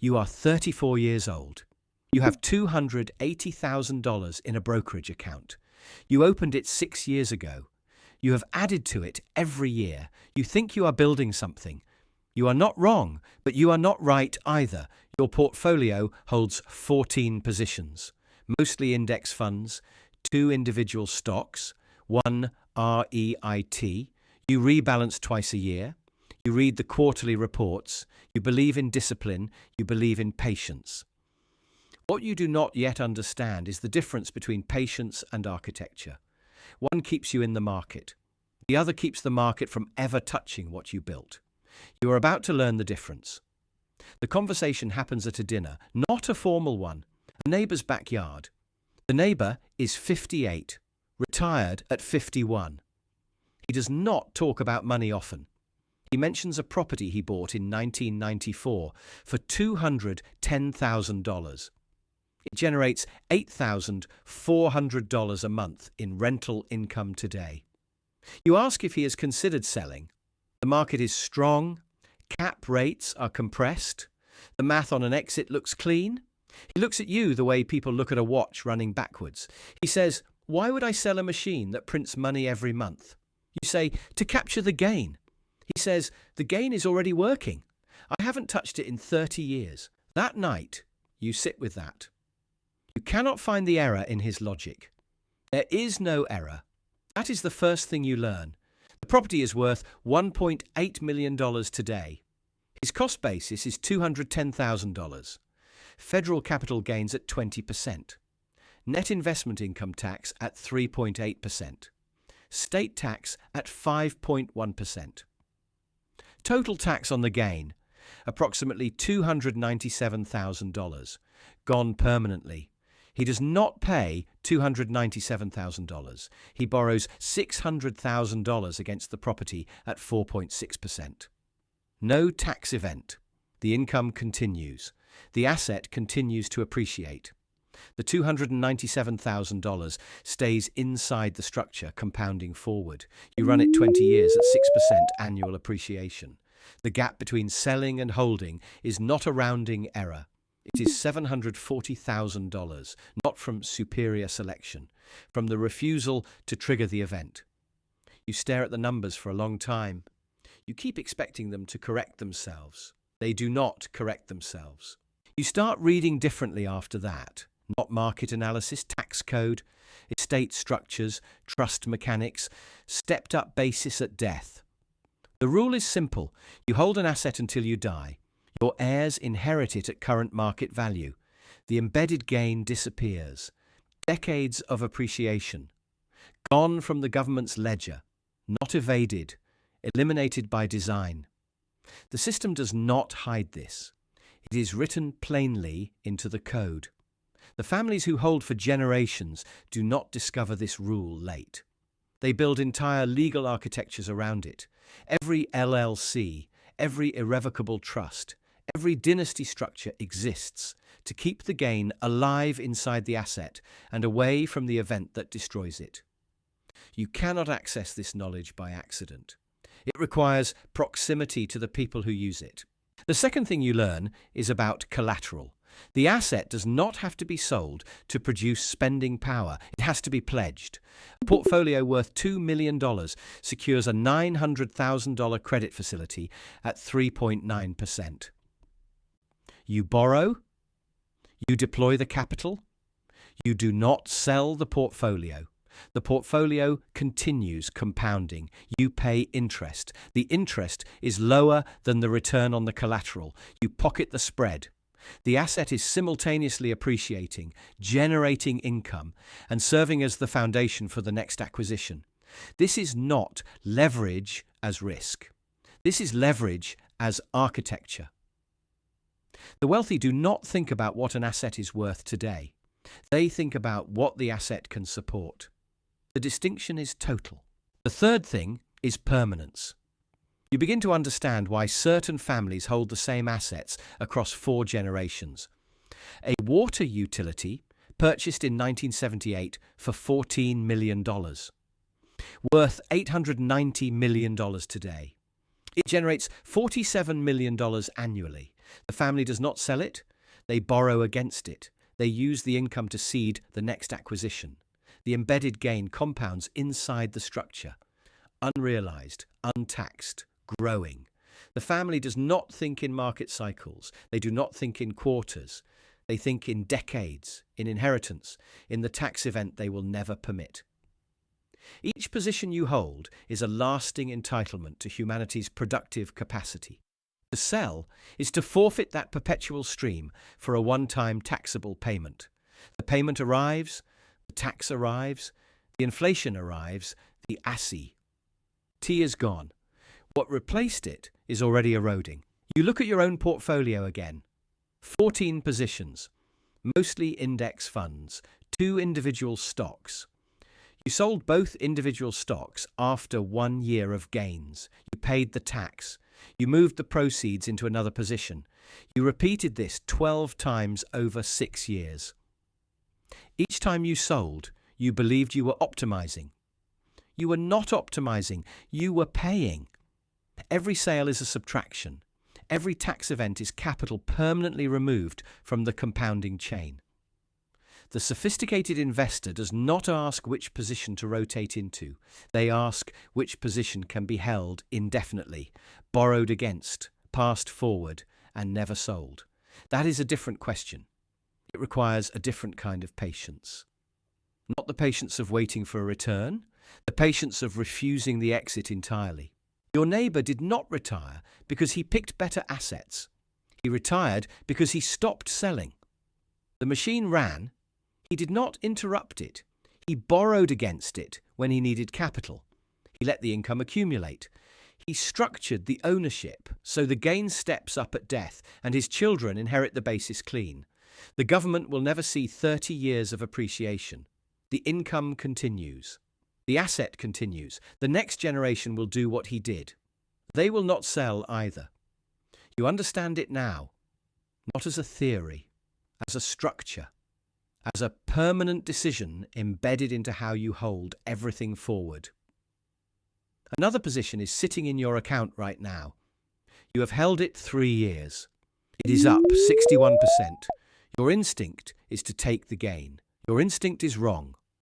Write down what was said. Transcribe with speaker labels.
Speaker 1: You are 34 years old. You have $280,000 in a brokerage account. You opened it 6 years ago. You have added to it every year. You think you are building something. You are not wrong, but you are not right either. Your portfolio holds 14 positions, mostly index funds, 2 individual stocks, 1 REIT. You rebalance twice a year. You read the quarterly reports. You believe in discipline. You believe in patience. What you do not yet understand is the difference between patience and architecture. One keeps you in the market. The other keeps the market from ever touching what you built. You are about to learn the difference. The conversation happens at a dinner, not a formal one, a neighbour's backyard. The neighbour is 58, retired at 51. He does not talk about money often. He mentions a property he bought in 1994 for $210,000. It generates $8,400 a month in rental income today. You ask if he has considered selling. The market is strong. Cap rates are compressed. The math on an exit looks clean. He looks at you the way people look at a watch running backwards. He says, "Why would I sell a machine that prints money every month?" You say, "To capture the gain." He says, "The gain is already working. I haven't touched it in 30 years. That night, you sit with that. You cannot find the error in his logic. There is no error. That is the first thing you learn. The property is worth $1.8 million today. His cost basis is $210,000. Federal capital gains at 20%. Net investment income tax at 3.8%. State tax at 5.1%. Total tax on the gain, approximately $297,000, gone permanently. He does not pay $297,000. He borrows $600,000 against the property at 4.6%. No tax event. The income continues. The asset continues to appreciate. The $297,000 stays inside the structure, compounding forward. You run it 20 years at 6% annual appreciation. The gap between selling and holding is not a rounding error. It is $740,000, not from superior selection, from the refusal to trigger the event. You stare at the numbers for a long time. You keep expecting them to correct themselves. They do not correct themselves. You start reading differently after that. Not market analysis, tax code, estate structures, trust mechanics, stepped-up basis at death. The rule is simple. You hold an asset until you die. Your heirs inherit it at current market value. The embedded gain disappears. Decades of appreciation. Gone from the government's ledger. Not evaded. Eliminated by design. The system does not hide this. It is written plainly into the code. The families who hold for generations do not discover this rule late. They build entire legal architectures around it. Every LLC, every irrevocable trust, every dynasty structure exists to keep the gain alive inside the asset and away from the event that destroys it. You cannot access this knowledge by accident. It requires proximity to the people who use it. The second thing you learn is about collateral. The asset does not have to be sold to produce spending power. It has to be pledged. A portfolio worth $2 million secures a $900,000 credit facility at 3.9%. You borrow. You deploy the capital. You do not sell the portfolio. The portfolio continues compounding. You pay interest. The interest is lower than the return on the collateral. You pocket the spread. The asset is simultaneously appreciating, generating income, and serving as the foundation for the next acquisition. This is not leverage as risk. This is leverage as architecture. The wealthy do not think about what an asset is worth today. They think about what the asset can support. The distinction is total. The third thing is permanence. You begin to understand why certain families hold the same assets across 4 generations. A water utility purchased in 1978 for $14 million, worth $890 million today. It generates $47 million annually. The family does not sell it, they borrow against it. They use the income to seed the next acquisition. The embedded gain compounds inside the structure, unrealized, untaxed, growing. The family does not think in market cycles. They do not think in quarters. They think in decades, in inheritance, in the tax event they will never permit. Each position you hold is a lasting entitlement to humanity's productive capacity. To sell is to forfeit that perpetual stream for a one-time taxable payment. The payment arrives, the tax arrives, the inflation arrives, the ASI. T is gone. What replaced it is already eroding. You look at your own portfolio again. 14 positions, mostly index funds, 2 individual stocks. You sold both individual stocks after 1 year of gains. You paid the tax. You moved the proceeds into another position. You repeated this 12 times over 6 years. Each time you sold, you believed you were optimizing. You were not optimizing, you were paying. Every sale is a subtraction. Every tax event is capital permanently removed from the compounding chain. The sophisticated investor does not ask which position to rotate into. They ask which position can be held indefinitely, borrowed against, passed forward, and never sold. That is a different question. It requires a different kind of patience. Not the patience of waiting for a return, the patience of refusing the exit entirely. Your neighbor did not retire because he picked better assets. He retired because he stopped selling. The machine ran. He did not interrupt it. He borrowed against it when he needed capital. He let the income accumulate. He structured the ownership so the gain steps up at death and his children inherit the basis clean. The government will never see 30 years of appreciation. The income continues. The asset continues. The next generation will do what he did. They will not sell either. You understand it now, not as a theory, as a structure, as a permanent decision embedded into how you hold everything forward. Another position is sitting in your account right now. You have held it 3 years. It is up 61%. Your instinct is to take the gain. Your instinct is wrong.